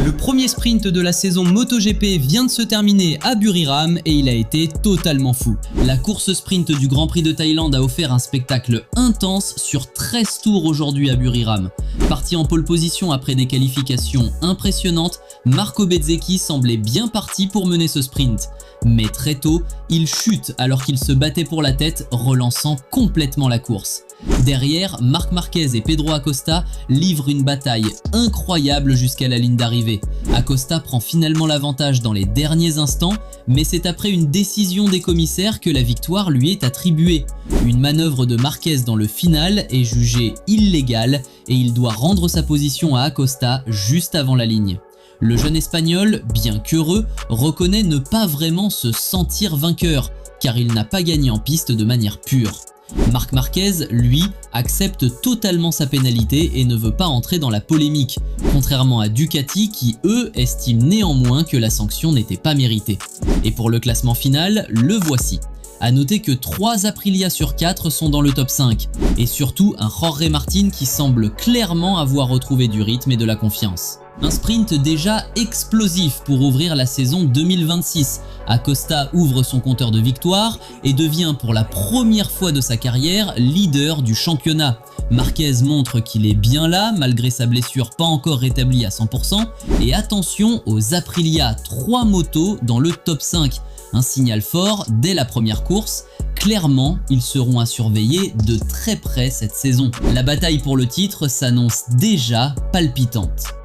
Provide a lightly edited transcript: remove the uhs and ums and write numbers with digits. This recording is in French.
Le premier sprint de la saison MotoGP vient de se terminer à Buriram et il a été totalement fou. La course sprint du Grand Prix de Thaïlande a offert un spectacle intense sur 13 tours aujourd'hui à Buriram. Parti en pole position après des qualifications impressionnantes, Marco Bezzecchi semblait bien parti pour mener ce sprint. Mais très tôt, il chute alors qu'il se battait pour la tête, relançant complètement la course. Derrière, Marc Marquez et Pedro Acosta livrent une bataille incroyable jusqu'à la ligne d'arrivée. Acosta prend finalement l'avantage dans les derniers instants, mais c'est après une décision des commissaires que la victoire lui est attribuée. Une manœuvre de Marquez dans le final est jugée illégale et il doit rendre sa position à Acosta juste avant la ligne. Le jeune espagnol, bien qu'heureux, reconnaît ne pas vraiment se sentir vainqueur, car il n'a pas gagné en piste de manière pure. Marc Marquez, lui, accepte totalement sa pénalité et ne veut pas entrer dans la polémique, contrairement à Ducati qui, eux, estiment néanmoins que la sanction n'était pas méritée. Et pour le classement final, le voici. A noter que 3 Aprilia sur 4 sont dans le top 5, et surtout un Jorge Martin qui semble clairement avoir retrouvé du rythme et de la confiance. Un sprint déjà explosif pour ouvrir la saison 2026. Acosta ouvre son compteur de victoires et devient pour la première fois de sa carrière leader du championnat. Marquez montre qu'il est bien là malgré sa blessure pas encore rétablie à 100%. Et attention aux Aprilia, 3 motos dans le top 5. Un signal fort dès la première course. Clairement, ils seront à surveiller de très près cette saison. La bataille pour le titre s'annonce déjà palpitante.